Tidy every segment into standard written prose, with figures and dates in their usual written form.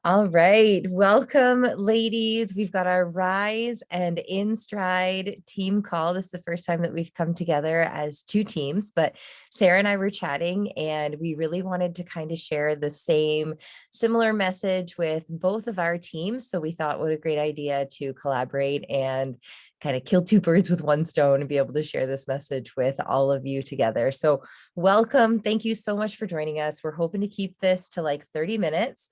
All right. Welcome, ladies. We've got our Rise and In Stride team call. This is the first time that we've come together as two teams, but Sarah and I were chatting and we really wanted to kind of share the same similar message with both of our teams. So we thought what a great idea to collaborate and kind of kill two birds with one stone and be able to share this message with all of you together. So welcome. Thank you so much for joining us. We're hoping to keep this to like 30 minutes,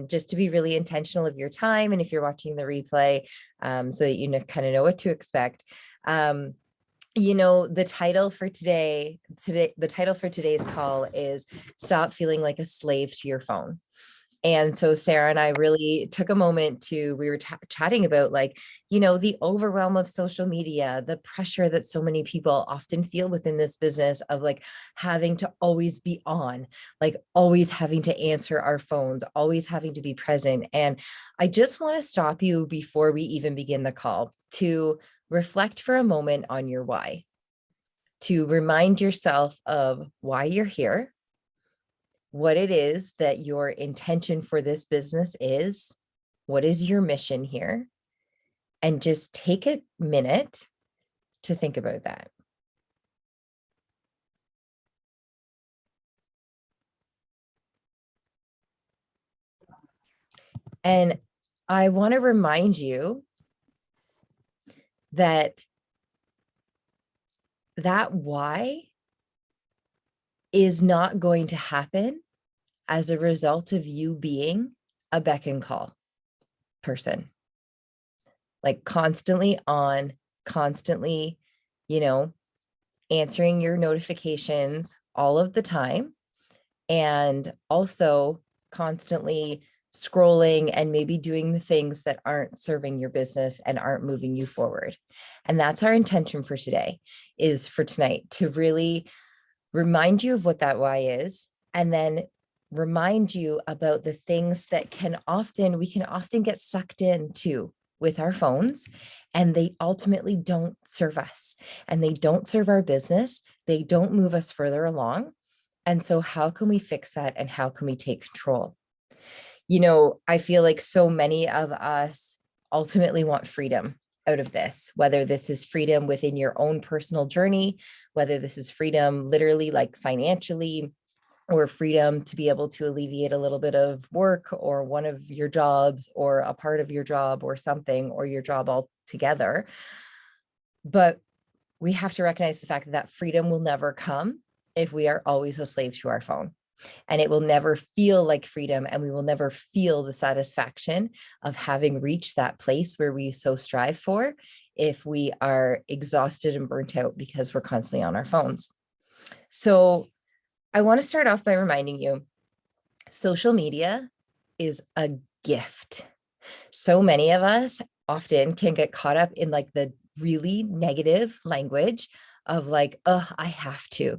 just to be really intentional of your time. And if you're watching the replay, so that you kind of know what to expect. The title for the title for today's call is Stop Feeling Like a Slave to Your Phone. And so Sarah and I really took a moment we were chatting about the overwhelm of social media, the pressure that so many people often feel within this business of like having to always be on, like always having to answer our phones, always having to be present. And I just want to stop you before we even begin the call to reflect for a moment on your why, to remind yourself of why you're here, what it is that your intention for this business is, what is your mission here, and just take a minute to think about that. And I want to remind you that why is not going to happen as a result of you being a beck and call person, like constantly on, constantly, answering your notifications all of the time, and also constantly scrolling and maybe doing the things that aren't serving your business and aren't moving you forward. And that's our intention for today, is for tonight, to really remind you of what that why is, and then remind you about the things that we can often get sucked into with our phones, and they ultimately don't serve us and they don't serve our business. They don't move us further along. And so how can we fix that, and how can we take control? I feel like so many of us ultimately want freedom out of this, whether this is freedom within your own personal journey, whether this is freedom literally like financially, or freedom to be able to alleviate a little bit of work or one of your jobs or a part of your job or something, or your job altogether. But we have to recognize the fact that freedom will never come if we are always a slave to our phone. And it will never feel like freedom, and we will never feel the satisfaction of having reached that place where we so strive for, if we are exhausted and burnt out because we're constantly on our phones. So I want to start off by reminding you, social media is a gift. So many of us often can get caught up in like the really negative language of like, oh, I have to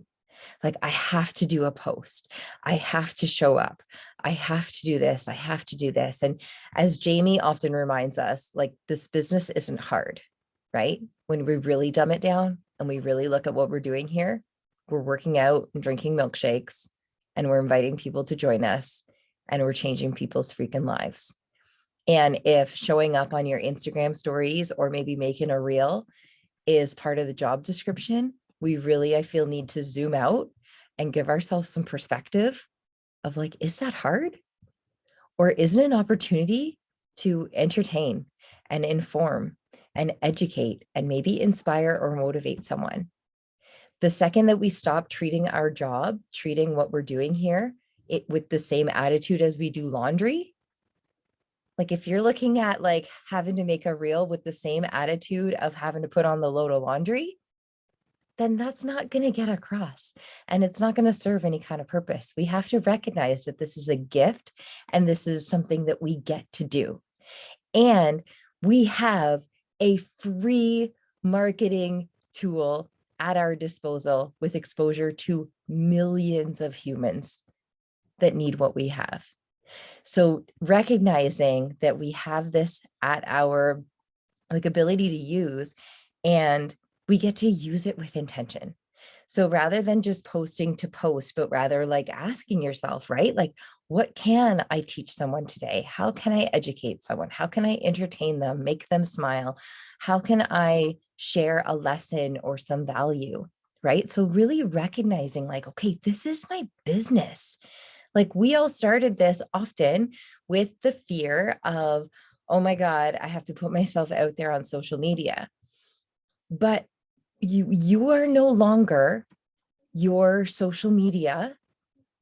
do a post. I have to show up. I have to do this. I have to do this. And as Jamie often reminds us, like, this business isn't hard, right? When we really dumb it down and we really look at what we're doing here, we're working out and drinking milkshakes, and we're inviting people to join us, and we're changing people's freaking lives. And if showing up on your Instagram stories or maybe making a reel is part of the job description, we really, I feel, need to zoom out and give ourselves some perspective of like, is that hard? Or is it an opportunity to entertain and inform and educate and maybe inspire or motivate someone? The second that we stop treating our job, treating what we're doing here, with the same attitude as we do laundry, like if you're looking at like having to make a reel with the same attitude of having to put on the load of laundry, then that's not going to get across, and it's not going to serve any kind of purpose. We have to recognize that this is a gift, and this is something that we get to do. And we have a free marketing tool at our disposal with exposure to millions of humans that need what we have. So recognizing that we have this at our ability to use, and we get to use it with intention. So rather than just posting to post, but rather like asking yourself, right? Like, what can I teach someone today? How can I educate someone? How can I entertain them, make them smile? How can I share a lesson or some value? Right. So really recognizing like, okay, this is my business. Like we all started this often with the fear of, oh my God, I have to put myself out there on social media. But you are no longer your social media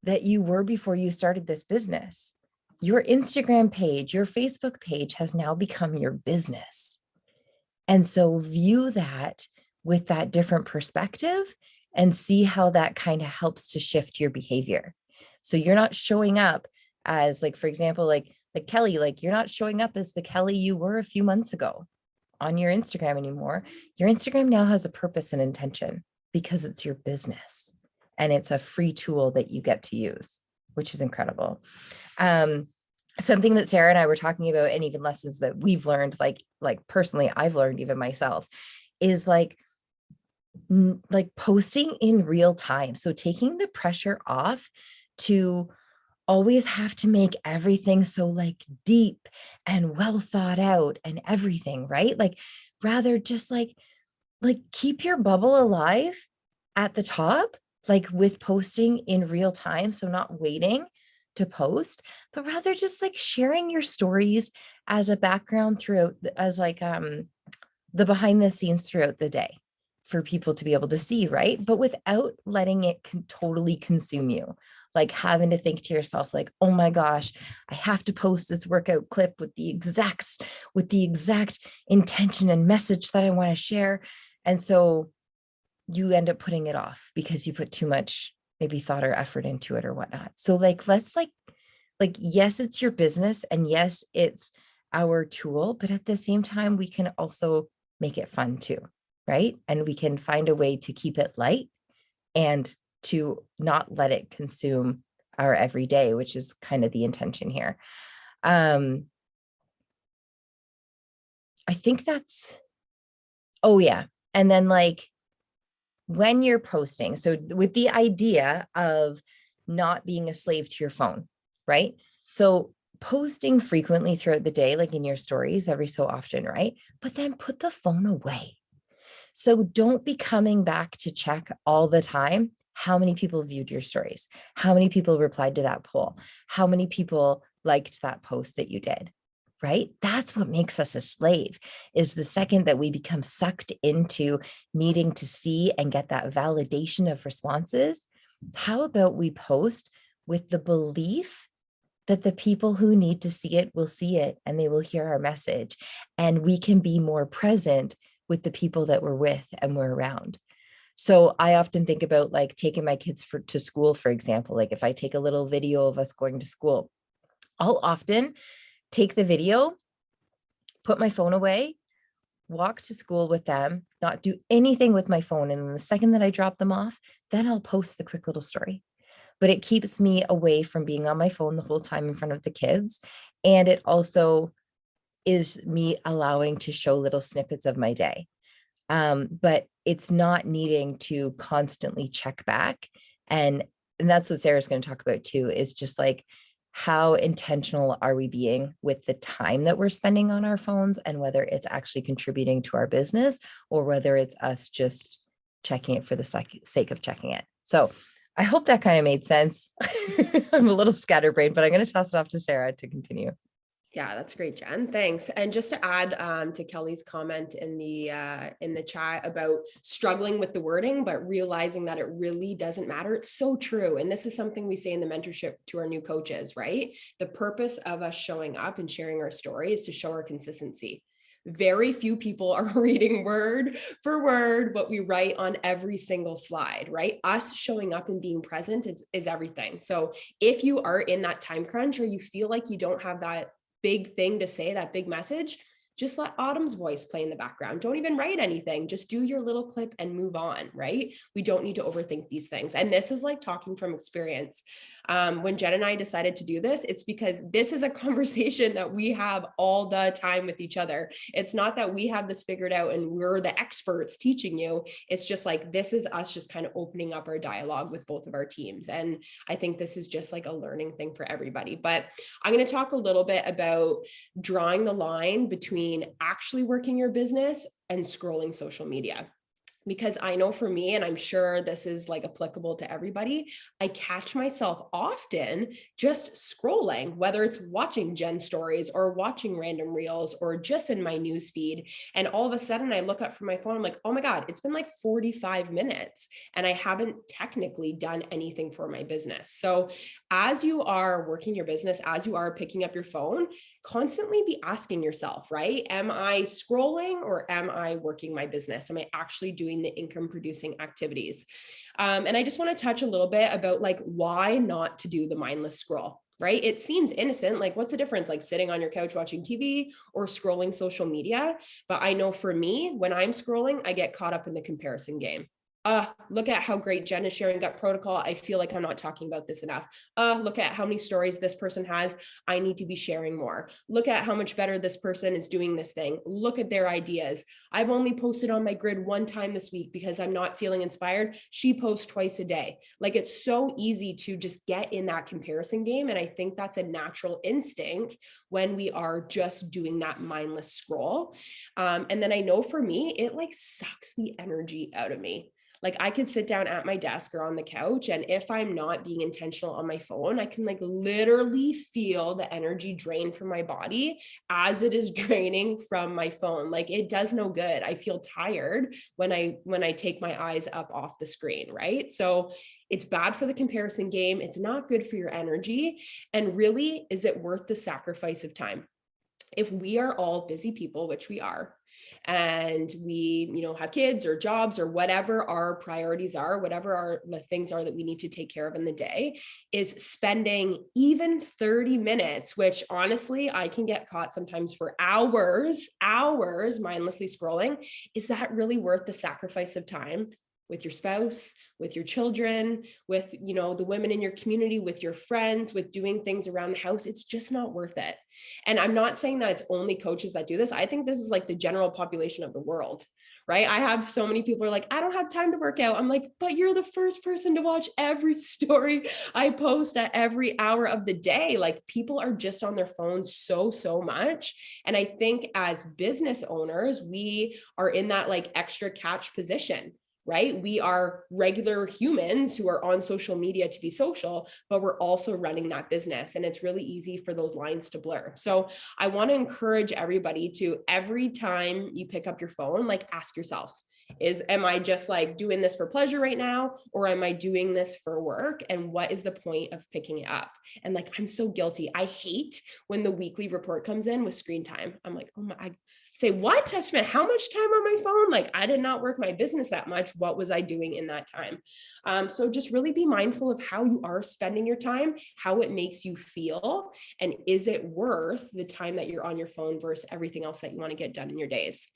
that you were before you started this business. Your Instagram page, your Facebook page has now become your business. And so view that with that different perspective and see how that kind of helps to shift your behavior. So you're not showing up as like, for example, like Kelly, like you're not showing up as the Kelly you were a few months ago on your Instagram anymore. Your Instagram now has a purpose and intention because it's your business and it's a free tool that you get to use, which is incredible. Something that Sarah and I were talking about, and even lessons that we've learned, like personally, I've learned even myself, is like posting in real time. So taking the pressure off to always have to make everything so like deep and well thought out and everything, right? Like rather just like keep your bubble alive at the top, like with posting in real time. So not waiting to post, but rather just like sharing your stories as a background throughout, as like the behind the scenes throughout the day for people to be able to see, right? But without letting it totally consume you, like having to think to yourself, like, oh my gosh, I have to post this workout clip with the exact intention and message that I want to share. And so you end up putting it off because you put too much maybe thought or effort into it or whatnot. So like, let's like, yes, it's your business and yes, it's our tool, but at the same time, we can also make it fun too, right? And we can find a way to keep it light and to not let it consume our everyday, which is kind of the intention here. I think that's, oh yeah. And then like when you're posting, so with the idea of not being a slave to your phone, right? So posting frequently throughout the day, like in your stories every so often, right? But then put the phone away. So don't be coming back to check all the time how many people viewed your stories, how many people replied to that poll, how many people liked that post that you did, right? That's what makes us a slave, is the second that we become sucked into needing to see and get that validation of responses. How about we post with the belief that the people who need to see it will see it and they will hear our message, and we can be more present with the people that we're with and we're around. So I often think about like taking my kids to school, for example. Like if I take a little video of us going to school, I'll often take the video, put my phone away, walk to school with them, not do anything with my phone. And then the second that I drop them off, then I'll post the quick little story. But it keeps me away from being on my phone the whole time in front of the kids. And it also is me allowing to show little snippets of my day. But it's not needing to constantly check back. And that's what Sarah's going to talk about too, is just like, how intentional are we being with the time that we're spending on our phones, and whether it's actually contributing to our business or whether it's us just checking it for the sake of checking it. So I hope that kind of made sense. I'm a little scatterbrained, but I'm going to toss it off to Sarah to continue. Yeah, that's great, Jen. Thanks. And just to add to Kelly's comment in the chat about struggling with the wording, but realizing that it really doesn't matter. It's so true. And this is something we say in the mentorship to our new coaches, right? The purpose of us showing up and sharing our story is to show our consistency. Very few people are reading word for word what we write on every single slide, right? Us showing up and being present is everything. So if you are in that time crunch or you feel like you don't have that big thing to say, that big message, just let Autumn's voice play in the background. Don't even write anything. Just do your little clip and move on, right? We don't need to overthink these things. And this is like talking from experience. When Jen and I decided to do this, it's because this is a conversation that we have all the time with each other. It's not that we have this figured out and we're the experts teaching you. It's just like, this is us just kind of opening up our dialogue with both of our teams. And I think this is just like a learning thing for everybody. But I'm going to talk a little bit about drawing the line between actually working your business and scrolling social media. Because I know for me, and I'm sure this is like applicable to everybody, I catch myself often just scrolling, whether it's watching Jen stories or watching random reels or just in my news feed. And all of a sudden I look up from my phone, I'm like, oh my God, it's been like 45 minutes and I haven't technically done anything for my business. So as you are working your business, as you are picking up your phone, constantly be asking yourself, right? Am I scrolling or am I working my business? Am I actually doing the income producing activities? And I just want to touch a little bit about like why not to do the mindless scroll, right? It seems innocent. Like what's the difference? Like sitting on your couch watching TV or scrolling social media. But I know for me, when I'm scrolling, I get caught up in the comparison game. Look at how great Jen is sharing gut protocol. I feel like I'm not talking about this enough. Look at how many stories this person has. I need to be sharing more. Look at how much better this person is doing this thing. Look at their ideas. I've only posted on my grid one time this week because I'm not feeling inspired. She posts twice a day. Like it's so easy to just get in that comparison game. And I think that's a natural instinct when we are just doing that mindless scroll. And then I know for me, it like sucks the energy out of me. Like I could sit down at my desk or on the couch, and if I'm not being intentional on my phone, I can like literally feel the energy drain from my body as it is draining from my phone. Like it does no good. I feel tired when I take my eyes up off the screen, right? So it's bad for the comparison game. It's not good for your energy. And really, is it worth the sacrifice of time? If we are all busy people, which we are, and we, have kids or jobs or whatever our priorities are, whatever the things are that we need to take care of in the day, is spending even 30 minutes, which honestly, I can get caught sometimes for hours mindlessly scrolling. Is that really worth the sacrifice of time? With your spouse, with your children, with, the women in your community, with your friends, with doing things around the house? It's just not worth it. And I'm not saying that it's only coaches that do this. I think this is like the general population of the world, right? I have so many people are like, I don't have time to work out. I'm like, but you're the first person to watch every story I post at every hour of the day. Like people are just on their phones so much. And I think as business owners, we are in that like extra catch position, right? We are regular humans who are on social media to be social, but we're also running that business. And it's really easy for those lines to blur. So I want to encourage everybody to, every time you pick up your phone, like ask yourself, am I just like doing this for pleasure right now? Or am I doing this for work? And what is the point of picking it up? And like, I'm so guilty. I hate when the weekly report comes in with screen time. I'm like, oh my, I say, what? I spent how much time on my phone? Like I did not work my business that much. What was I doing in that time? So just really be mindful of how you are spending your time, how it makes you feel, and is it worth the time that you're on your phone versus everything else that you want to get done in your days?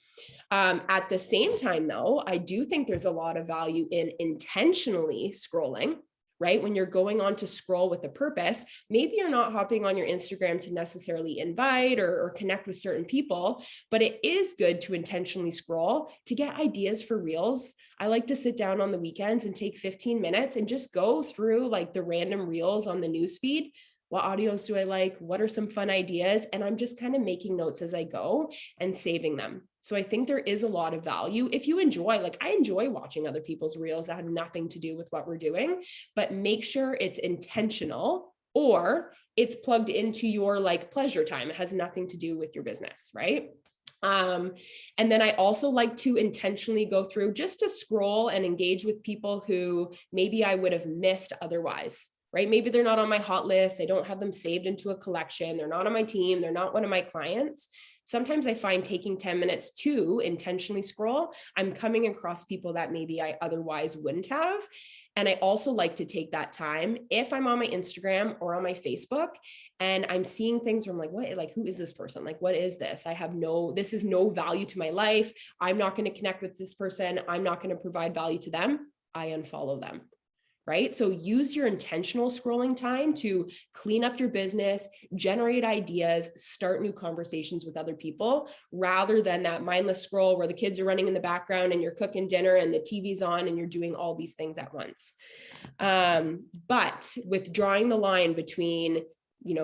At the same time, though, I do think there's a lot of value in intentionally scrolling, right? When you're going on to scroll with a purpose, maybe you're not hopping on your Instagram to necessarily invite or connect with certain people, but it is good to intentionally scroll to get ideas for reels. I like to sit down on the weekends and take 15 minutes and just go through like the random reels on the news feed. What audios do I like? What are some fun ideas? And I'm just kind of making notes as I go and saving them. So I think there is a lot of value. If you enjoy, like I enjoy watching other people's reels that have nothing to do with what we're doing, but make sure it's intentional or it's plugged into your like pleasure time. It has nothing to do with your business, right? And then I also like to intentionally go through just to scroll and engage with people who maybe I would have missed otherwise. Right? Maybe they're not on my hot list. I don't have them saved into a collection. They're not on my team. They're not one of my clients. sometimes I find taking 10 minutes to intentionally scroll, I'm coming across people that maybe I otherwise wouldn't have. And I also like to take that time if I'm on my Instagram or on my Facebook and I'm seeing things where I'm like, what, like, who is this person? Like, what is this? This is no value to my life. I'm not going to connect with this person. I'm not going to provide value to them. I unfollow them. Right? So use your intentional scrolling time to clean up your business, generate ideas, start new conversations with other people, rather than that mindless scroll where the kids are running in the background and you're cooking dinner and the TV's on and you're doing all these things at once. But with drawing the line between,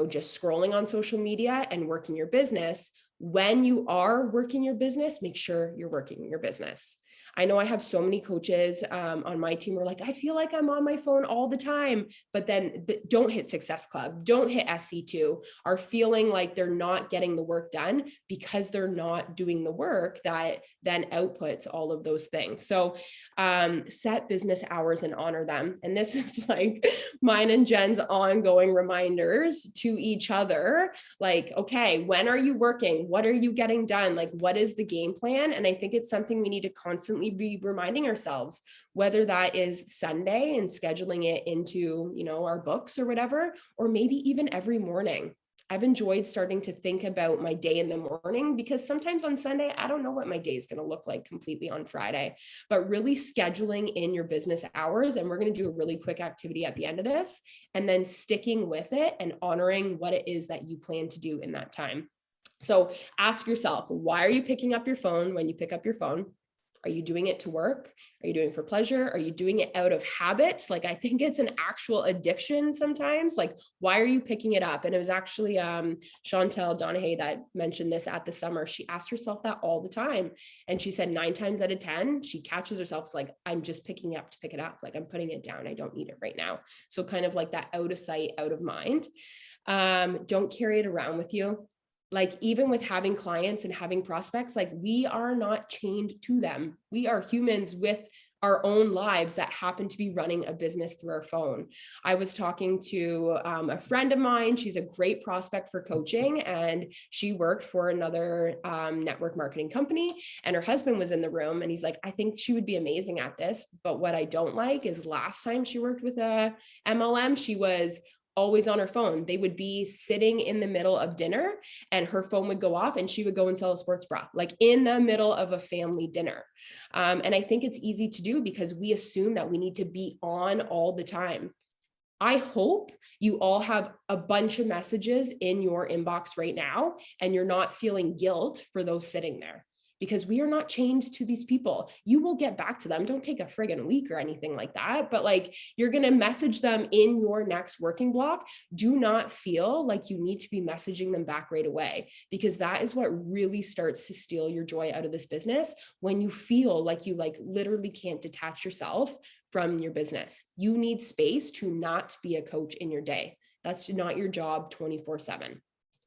just scrolling on social media and working your business, when you are working your business, make sure you're working your business. I know I have so many coaches on my team who are like, I feel like I'm on my phone all the time, but then don't hit Success Club, don't hit SC2, are feeling like they're not getting the work done because they're not doing the work that then outputs all of those things. So set business hours and honor them. And this is like mine and Jen's ongoing reminders to each other. Like, okay, when are you working? What are you getting done? Like, what is the game plan? And I think it's something we need to constantly be reminding ourselves, whether that is Sunday and scheduling it into, our books or whatever, or maybe even every morning. I've enjoyed starting to think about my day in the morning because sometimes on Sunday, I don't know what my day is going to look like completely on Friday, but really scheduling in your business hours. And we're going to do a really quick activity at the end of this, and then sticking with it and honoring what it is that you plan to do in that time. So ask yourself, why are you picking up your phone when you pick up your phone? Are you doing it to work? Are you doing it for pleasure? Are you doing it out of habit? Like, I think it's an actual addiction sometimes. Like, why are you picking it up? And it was actually Chantel Donahue that mentioned this at the summer. She asked herself that all the time. And she said 9 times out of 10, she catches herself like, I'm just picking up to pick it up. Like, I'm putting it down. I don't need it right now. So kind of like that out of sight, out of mind. Don't carry it around with you. Like, even with having clients and having prospects, like, we are not chained to them. We are humans with our own lives that happen to be running a business through our phone. I was talking to a friend of mine. She's a great prospect for coaching, and she worked for another network marketing company, and her husband was in the room, and he's like, I think she would be amazing at this. But what I don't like is last time she worked with a MLM, she was always on her phone. They would be sitting in the middle of dinner and her phone would go off and she would go and sell a sports bra, like in the middle of a family dinner. And I think it's easy to do because we assume that we need to be on all the time. I hope you all have a bunch of messages in your inbox right now and you're not feeling guilt for those sitting there, because we are not chained to these people. You will get back to them. Don't take a friggin' week or anything like that. But like, you're going to message them in your next working block. Do not feel like you need to be messaging them back right away, because that is what really starts to steal your joy out of this business. When you feel like you literally can't detach yourself from your business, you need space to not be a coach in your day. That's not your job 24/7.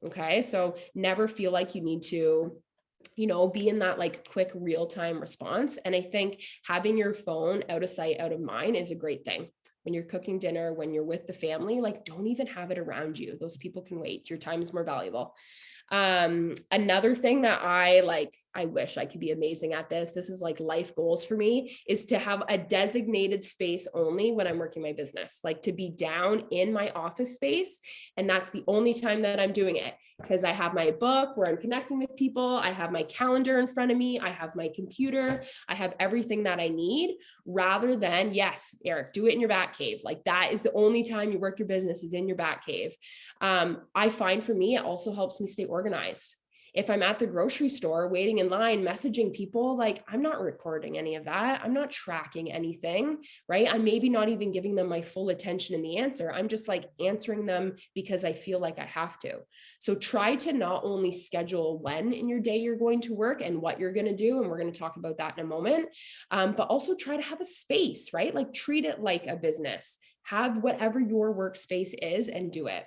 Okay. So never feel like you need to be in that quick real-time response. And I think having your phone out of sight, out of mind is a great thing. When you're cooking dinner, when you're with the family, don't even have it around you. Those people can wait. Your time is more valuable. Another thing that I wish I could be amazing at this. This is like life goals for me, is to have a designated space only when I'm working my business, like to be down in my office space. And that's the only time that I'm doing it, because I have my book where I'm connecting with people. I have my calendar in front of me. I have my computer. I have everything that I need, rather than, yes, Eric, do it in your back cave. Like, that is the only time you work your business, is in your back cave. I find for me, it also helps me stay organized. If I'm at the grocery store waiting in line, messaging people, I'm not recording any of that. I'm not tracking anything, right? I'm maybe not even giving them my full attention in the answer. I'm just answering them because I feel like I have to. So try to not only schedule when in your day you're going to work and what you're going to do, and we're going to talk about that in a moment, but also try to have a space, right? Treat it like a business. Have whatever your workspace is and do it.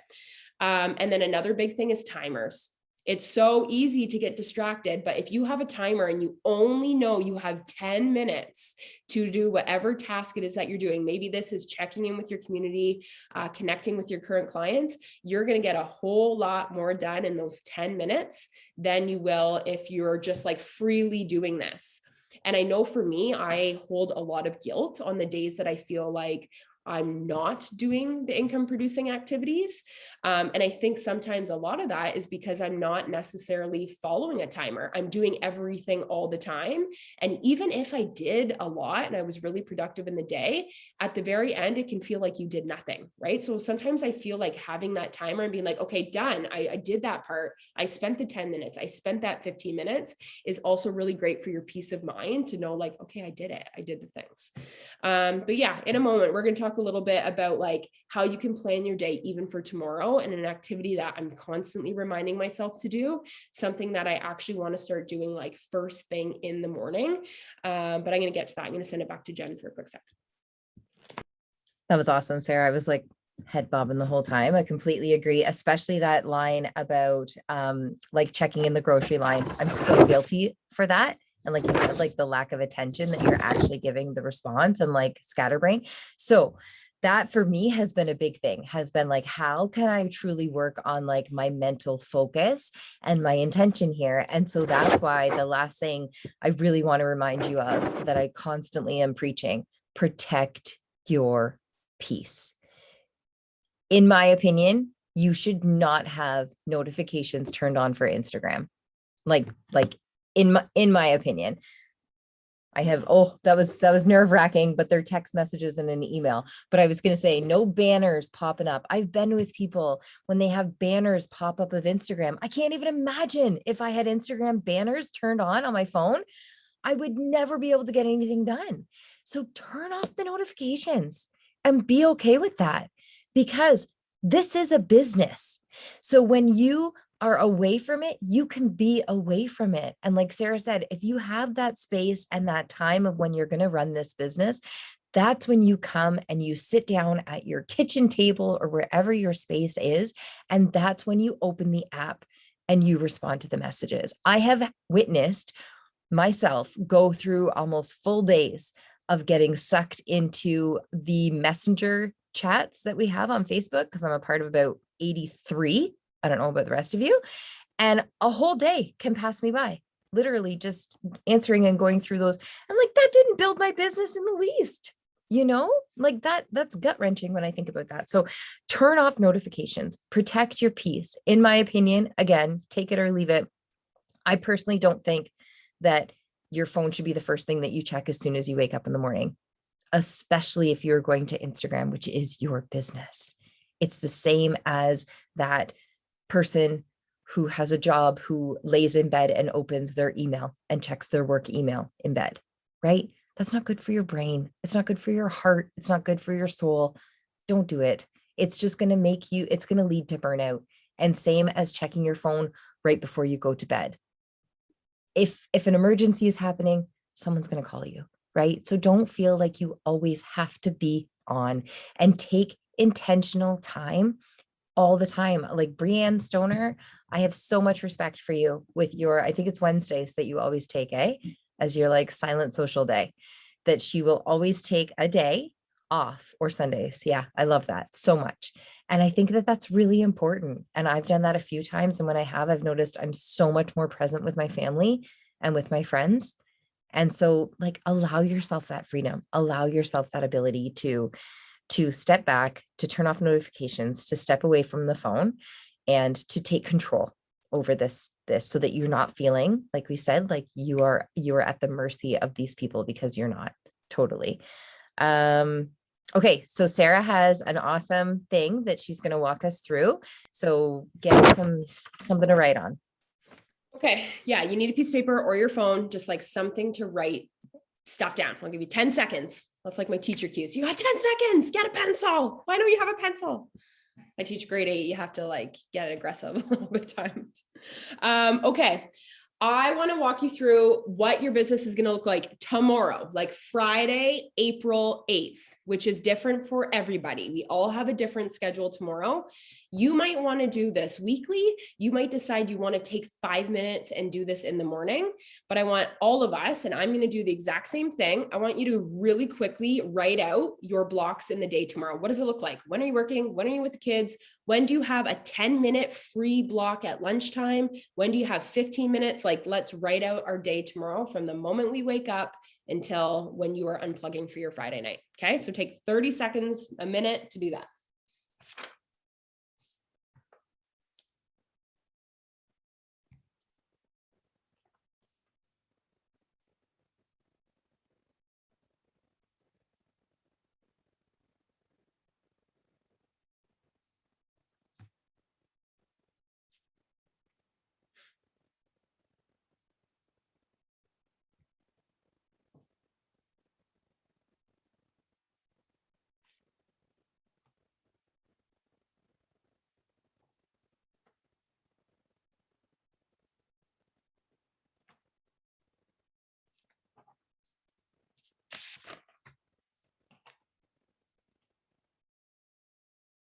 And then another big thing is timers. It's so easy to get distracted, but if you have a timer and you only know you have 10 minutes to do whatever task it is that you're doing, maybe this is checking in with your community, connecting with your current clients, you're going to get a whole lot more done in those 10 minutes than you will if you're just like freely doing this. And I know for me, I hold a lot of guilt on the days that I feel like I'm not doing the income producing activities. And I think sometimes a lot of that is because I'm not necessarily following a timer. I'm doing everything all the time. And even if I did a lot and I was really productive in the day, at the very end, it can feel like you did nothing, right? So sometimes I feel like having that timer and being like, okay, done. I did that part. I spent the 10 minutes. I spent that 15 minutes is also really great for your peace of mind to know like, okay, I did it. I did the things. But yeah, in a moment, we're going to talk a little bit about like how you can plan your day even for tomorrow, and an activity that I'm constantly reminding myself to do, something that I actually want to start doing like first thing in the morning. But I'm going to get to that. I'm going to send it back to Jen for a quick sec. That was awesome, Sarah. I was like head bobbing the whole time. I completely agree, especially that line about like checking in the grocery line. I'm so guilty for that. And like you said, like the lack of attention that you're actually giving the response and like scatterbrain. So that for me has been a big thing, has been like, how can I truly work on like my mental focus and my intention here? And so that's why the last thing I really want to remind you of that I constantly am preaching, protect your peace. In my opinion, you should not have notifications turned on for Instagram. Like in my opinion. I have, that was nerve-wracking, but they're text messages and an email. But I was going to say no banners popping up. I've been with people when they have banners pop up of Instagram. I can't even imagine if I had Instagram banners turned on my phone, I would never be able to get anything done. So turn off the notifications and be okay with that, because this is a business. So when you are away from it, you can be away from it. And like Sarah said, if you have that space and that time of when you're going to run this business, that's when you come and you sit down at your kitchen table or wherever your space is. And that's when you open the app and you respond to the messages. I have witnessed myself go through almost full days of getting sucked into the messenger chats that we have on Facebook, because I'm a part of about 83. I don't know about the rest of you. And a whole day can pass me by, literally just answering and going through those. And like, that didn't build my business in the least, like that's gut wrenching when I think about that. So turn off notifications, protect your peace. In my opinion, again, take it or leave it. I personally don't think that your phone should be the first thing that you check as soon as you wake up in the morning, especially if you're going to Instagram, which is your business. It's the same as that person who has a job who lays in bed and opens their email and checks their work email in bed, right? That's not good for your brain. It's not good for your heart. It's not good for your soul. Don't do it. It's just going to it's going to lead to burnout. And same as checking your phone right before you go to bed. If an emergency is happening, someone's going to call you, right? So don't feel like you always have to be on, and take intentional time all the time. Like Brianne Stoner, I have so much respect for you with your, I think it's Wednesdays that you always take, as your like silent social day, that she will always take a day off, or Sundays. Yeah, I love that so much. And I think that that's really important. And I've done that a few times. And when I have, I've noticed I'm so much more present with my family and with my friends. And so like, allow yourself that freedom, allow yourself that ability to step back, to turn off notifications, to step away from the phone, and to take control over this, so that you're not feeling, like we said, like you are at the mercy of these people, because you're not. Totally. Okay, so Sarah has an awesome thing that she's going to walk us through. So get something to write on. Okay. Yeah. You need a piece of paper or your phone, just like something to write stuff down. I'll give you 10 seconds. That's like my teacher cues. You got 10 seconds, get a pencil. Why don't you have a pencil? I teach grade 8. You have to like get aggressive all the time. Okay. I want to walk you through what your business is going to look like tomorrow, like Friday, April 8th, which is different for everybody. We all have a different schedule tomorrow. You might want to do this weekly. You might decide you want to take 5 minutes and do this in the morning, but I want all of us, and I'm going to do the exact same thing. I want you to really quickly write out your blocks in the day tomorrow. What does it look like? When are you working? When are you with the kids? When do you have a 10-minute free block at lunchtime? When do you have 15 minutes? Like, let's write out our day tomorrow from the moment we wake up until when you are unplugging for your Friday night. Okay, so take 30 seconds, a minute to do that.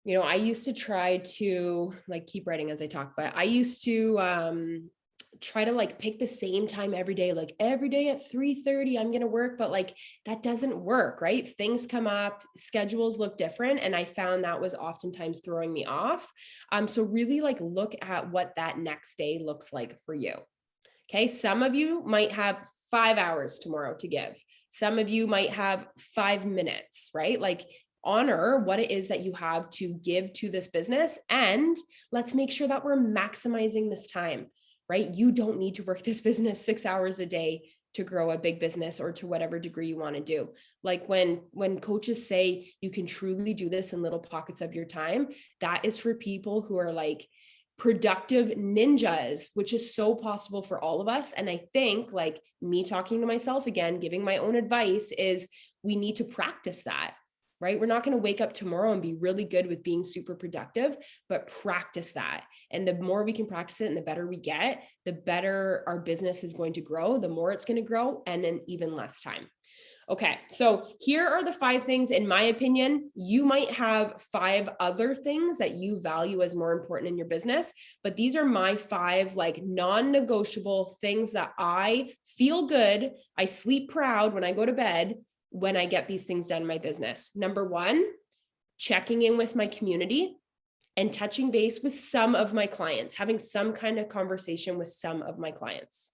You know, I used to try to like keep writing as I talk, but I used to try to like pick the same time every day, like every day at 3:30 I'm going to work, but like that doesn't work, right? Things come up, schedules look different, and I found that was oftentimes throwing me off. So really like look at what that next day looks like for you. Okay, some of you might have 5 hours tomorrow to give. Some of you might have 5 minutes, right? Like honor what it is that you have to give to this business, and let's make sure that we're maximizing this time, right? You don't need to work this business 6 hours a day to grow a big business or to whatever degree you want to do. Like when coaches say you can truly do this in little pockets of your time, that is for people who are like productive ninjas, which is so possible for all of us. And I think, like me talking to myself again, giving my own advice, is we need to practice that, right? We're not going to wake up tomorrow and be really good with being super productive, but practice that. And the more we can practice it and the better we get, the better our business is going to grow, the more it's going to grow, and in even less time. Okay, so here are the 5 things, in my opinion. You might have 5 other things that you value as more important in your business, but these are my 5 like non-negotiable things that I feel good, I sleep proud when I go to bed when I get these things done in my business. Number 1, checking in with my community and touching base with some of my clients, having some kind of conversation with some of my clients.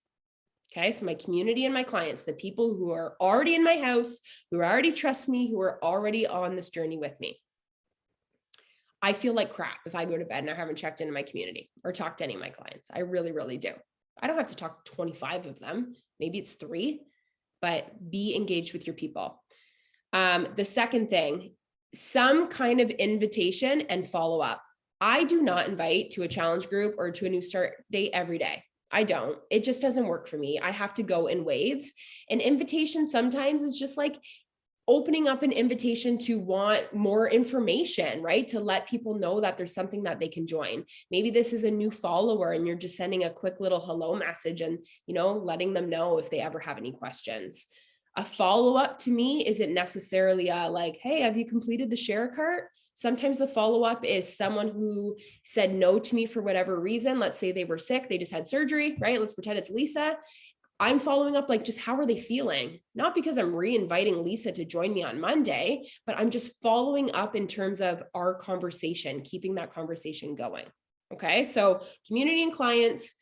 Okay, so my community and my clients, the people who are already in my house, who already trust me, who are already on this journey with me. I feel like crap if I go to bed and I haven't checked into my community or talked to any of my clients. I really, really do. I don't have to talk to 25 of them. Maybe it's 3, but be engaged with your people. The second thing, some kind of invitation and follow up. I do not invite to a challenge group or to a new start date every day. I don't. It just doesn't work for me. I have to go in waves. An invitation sometimes is just like opening up an invitation to want more information, right? To let people know that there's something that they can join. Maybe this is a new follower and you're just sending a quick little hello message and, you know, letting them know if they ever have any questions. A follow-up to me isn't necessarily a like, hey, have you completed the share cart? Sometimes the follow-up is someone who said no to me for whatever reason. Let's say they were sick, they just had surgery, right? Let's pretend it's Lisa. I'm following up, like, just how are they feeling? Not because I'm re-inviting Lisa to join me on Monday, but I'm just following up in terms of our conversation, keeping that conversation going. Okay, so community and clients,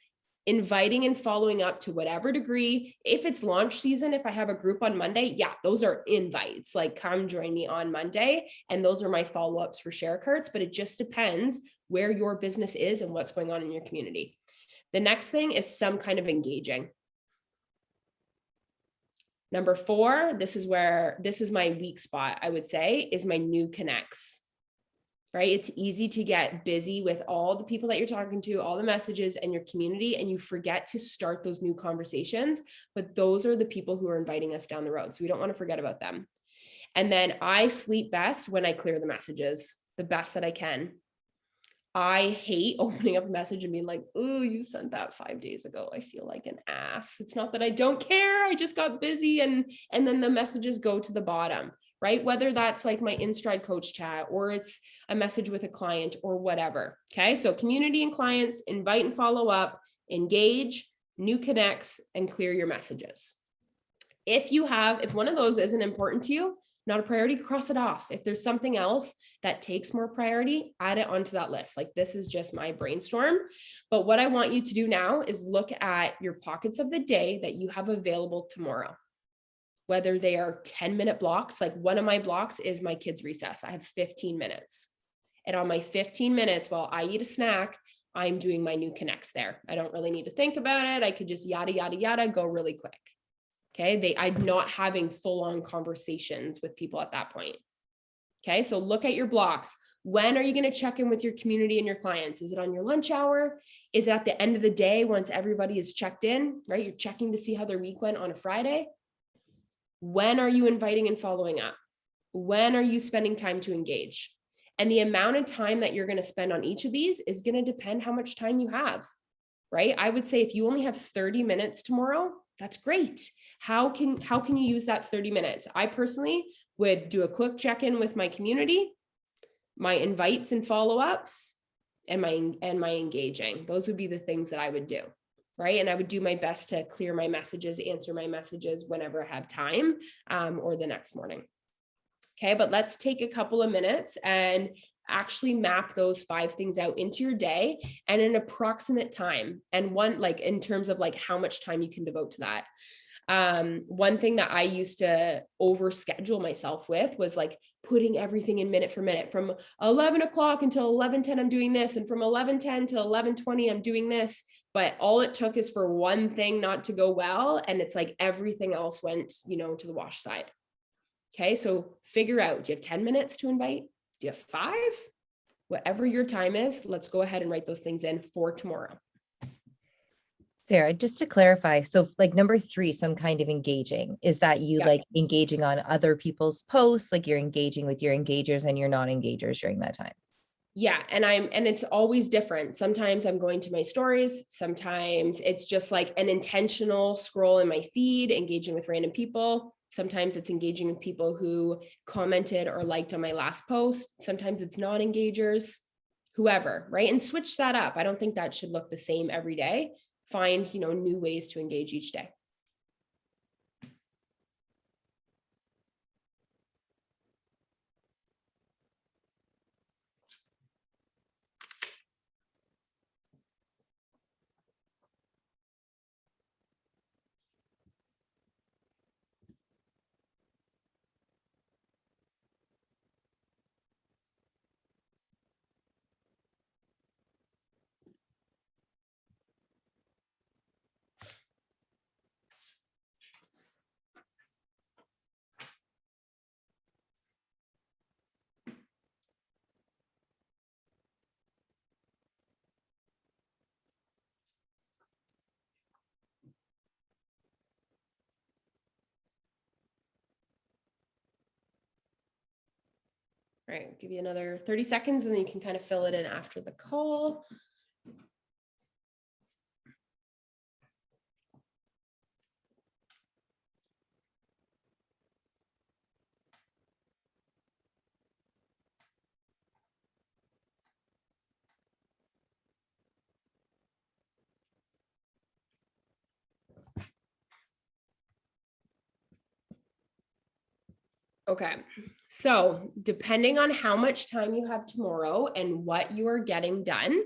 inviting and following up to whatever degree. If it's launch season, if I have a group on Monday, yeah, those are invites, like come join me on Monday. And those are my follow-ups for share carts, but it just depends where your business is and what's going on in your community. The next thing is some kind of engaging. Number 4, this is my weak spot, I would say, is my new connects. Right? It's easy to get busy with all the people that you're talking to, all the messages and your community, and you forget to start those new conversations. But those are the people who are inviting us down the road. So we don't want to forget about them. And then I sleep best when I clear the messages the best that I can. I hate opening up a message and being like, oh, you sent that 5 days ago. I feel like an ass. It's not that I don't care. I just got busy and then the messages go to the bottom. right? Whether that's like my InStride coach chat, or it's a message with a client or whatever. Okay. So community and clients, invite and follow up, engage, new connects, and clear your messages. If one of those isn't important to you, not a priority, cross it off. If there's something else that takes more priority, add it onto that list. Like, this is just my brainstorm. But what I want you to do now is look at your pockets of the day that you have available tomorrow, whether they are 10-minute blocks. Like, one of my blocks is my kids' recess. I have 15 minutes. And on my 15 minutes, while I eat a snack, I'm doing my new connects there. I don't really need to think about it. I could just yada, yada, yada, go really quick. Okay. I'm not having full-on conversations with people at that point. Okay. So look at your blocks. When are you going to check in with your community and your clients? Is it on your lunch hour? Is it at the end of the day once everybody is checked in, right? You're checking to see how their week went on a Friday. When are you inviting and following up? When are you spending time to engage? And the amount of time that you're going to spend on each of these is going to depend how much time you have, right? I would say if you only have 30 minutes tomorrow, that's great. How can you use that 30 minutes? I personally would do a quick check-in with my community, my invites and follow-ups, and my engaging. Those would be the things that I would do, right? And I would do my best to clear my messages, answer my messages whenever I have time, or the next morning. Okay, but let's take a couple of minutes and actually map those 5 things out into your day and an approximate time, and one, like, in terms of like how much time you can devote to that. One thing that I used to overschedule myself with was like putting everything in minute for minute. From 11 o'clock until 11:10, I'm doing this. And from 11:10 to 11:20, I'm doing this. But all it took is for one thing not to go well. And it's like everything else went, to the wash side. Okay. So figure out, do you have 10 minutes to invite? Do you have 5? Whatever your time is, let's go ahead and write those things in for tomorrow. Sarah, just to clarify, so like number 3, some kind of engaging, is that you like engaging on other people's posts, like you're engaging with your engagers and your non-engagers during that time? Yeah. And it's always different. Sometimes I'm going to my stories. Sometimes it's just like an intentional scroll in my feed, engaging with random people. Sometimes it's engaging with people who commented or liked on my last post. Sometimes it's non-engagers, whoever, right? And switch that up. I don't think that should look the same every day. Find, new ways to engage each day. All right, I'll give you another 30 seconds and then you can kind of fill it in after the call. Okay, so depending on how much time you have tomorrow and what you are getting done,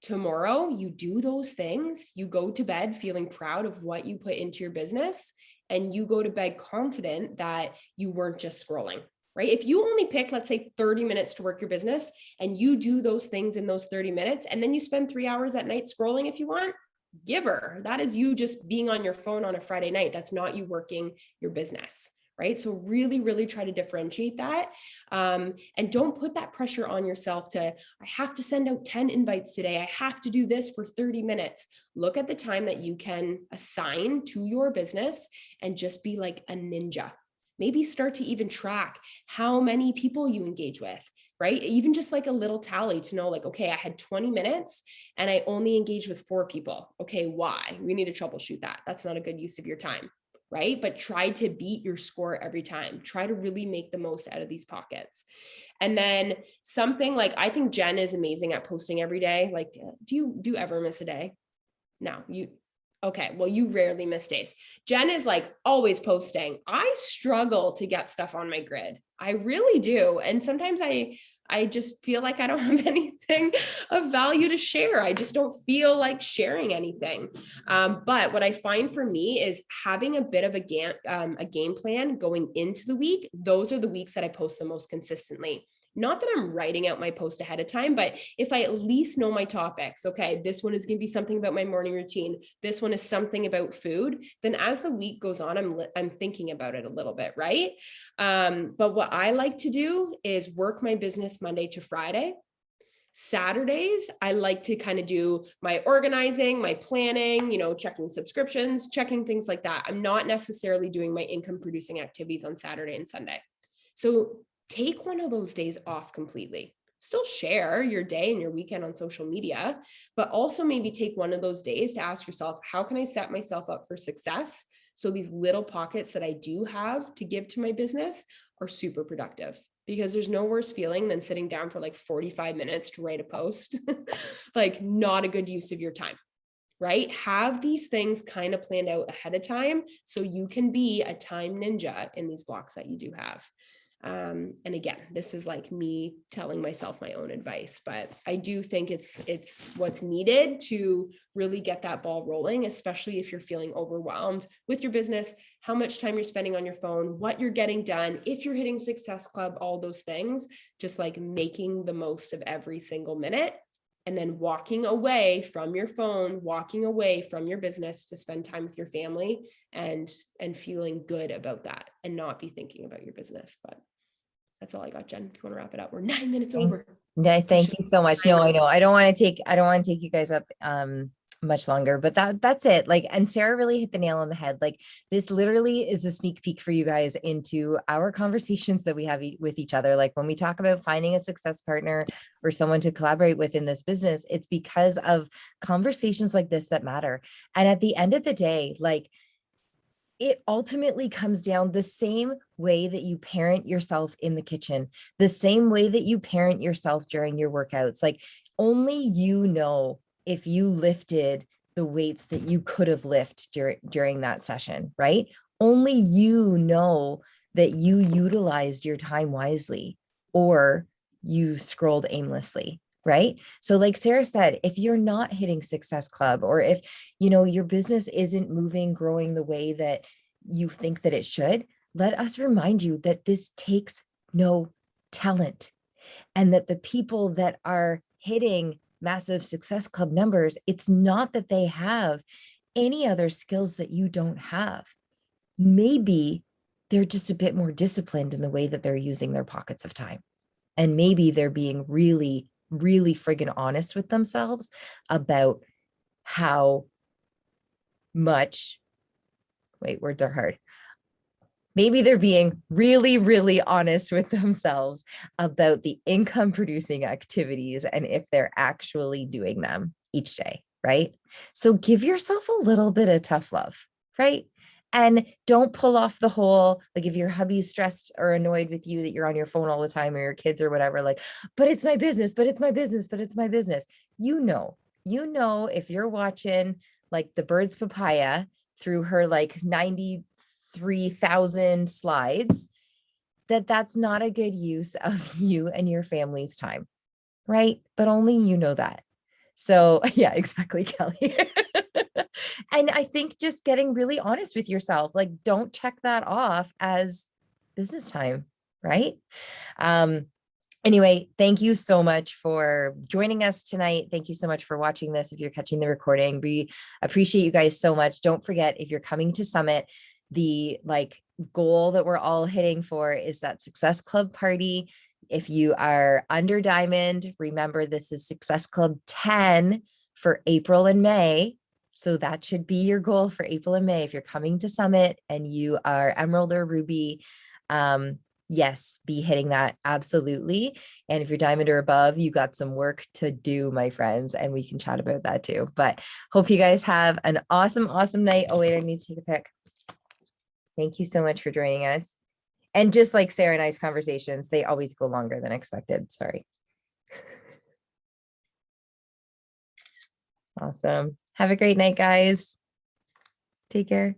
tomorrow you do those things, you go to bed feeling proud of what you put into your business, and you go to bed confident that you weren't just scrolling, right? If you only pick, let's say 30 minutes to work your business and you do those things in those 30 minutes, and then you spend 3 hours at night scrolling if you want, giver, that is you just being on your phone on a Friday night. That's not you working your business. Right. So really, really try to differentiate that. And don't put that pressure on yourself to, I have to send out 10 invites today. I have to do this for 30 minutes. Look at the time that you can assign to your business and just be like a ninja. Maybe start to even track how many people you engage with, right? Even just like a little tally to know, like, okay, I had 20 minutes and I only engaged with 4 people. Okay, why? We need to troubleshoot that. That's not a good use of your time. right? But try to beat your score every time. Try to really make the most out of these pockets. And then something like, I think Jen is amazing at posting every day. Like, do you ever miss a day? No, okay. Well, you rarely miss days. Jen is like always posting. I struggle to get stuff on my grid. I really do. And sometimes I just feel like I don't have anything of value to share. I just don't feel like sharing anything. But what I find for me is having a bit of a game plan going into the week. Those are the weeks that I post the most consistently. Not that I'm writing out my post ahead of time, but if I at least know my topics, okay, this one is going to be something about my morning routine. This one is something about food. Then as the week goes on, I'm thinking about it a little bit, right? But what I like to do is work my business Monday to Friday. Saturdays, I like to kind of do my organizing, my planning, checking subscriptions, checking things like that. I'm not necessarily doing my income producing activities on Saturday and Sunday. So take one of those days off completely. Still share your day and your weekend on social media, but also maybe take one of those days to ask yourself, how can I set myself up for success? So these little pockets that I do have to give to my business are super productive, because there's no worse feeling than sitting down for like 45 minutes to write a post. Like, not a good use of your time. Right? Have these things kind of planned out ahead of time so you can be a time ninja in these blocks that you do have. And again, this is like me telling myself my own advice, but I do think it's what's needed to really get that ball rolling, especially if you're feeling overwhelmed with your business, how much time you're spending on your phone, what you're getting done, if you're hitting Success Club, all those things, just like making the most of every single minute. And then walking away from your phone, walking away from your business to spend time with your family and feeling good about that and not be thinking about your business. But that's all I got, Jen. If you want to wrap it up, we're 9 minutes over. Yeah, thank you so much. No, I know. I don't want to take you guys up much longer, but that's it. Like, and Sarah really hit the nail on the head. Like, this literally is a sneak peek for you guys into our conversations that we have with each other. Like, when we talk about finding a success partner or someone to collaborate with in this business, it's because of conversations like this that matter. And at the end of the day, like, it ultimately comes down the same way that you parent yourself in the kitchen, the same way that you parent yourself during your workouts. Like, only you know if you lifted the weights that you could have lifted during that session, right? Only you know that you utilized your time wisely or you scrolled aimlessly. Right? So like Sarah said, if you're not hitting Success Club, or if, your business isn't moving, growing the way that you think that it should, let us remind you that this takes no talent, and that the people that are hitting massive Success Club numbers, it's not that they have any other skills that you don't have. Maybe they're just a bit more disciplined in the way that they're using their pockets of time. And maybe they're being really, really friggin' honest with themselves about how much, words are hard. Maybe they're being really, really honest with themselves about the income producing activities and if they're actually doing them each day, right? So give yourself a little bit of tough love, right? And don't pull off the whole, like, if your hubby's stressed or annoyed with you that you're on your phone all the time, or your kids or whatever, like, but it's my business, but it's my business, but it's my business. If you're watching like the bird's papaya through her like 93,000 slides, that's not a good use of you and your family's time, right? But only you know that. So yeah, exactly, Kelly. And I think just getting really honest with yourself, like, don't check that off as business time, right? Anyway, thank you so much for joining us tonight. Thank you so much for watching this. If you're catching the recording, we appreciate you guys so much. Don't forget, if you're coming to Summit, the goal that we're all hitting for is that Success Club party. If you are under Diamond, remember this is Success Club 10 for April and May. So that should be your goal for April and May. If you're coming to Summit and you are Emerald or Ruby, yes, be hitting that. Absolutely. And if you're Diamond or above, you got some work to do, my friends, and we can chat about that too. But hope you guys have an awesome, awesome night. Oh, wait, I need to take a pic. Thank you so much for joining us. And just like Sarah and I's conversations, they always go longer than expected. Sorry. Awesome. Have a great night, guys. Take care.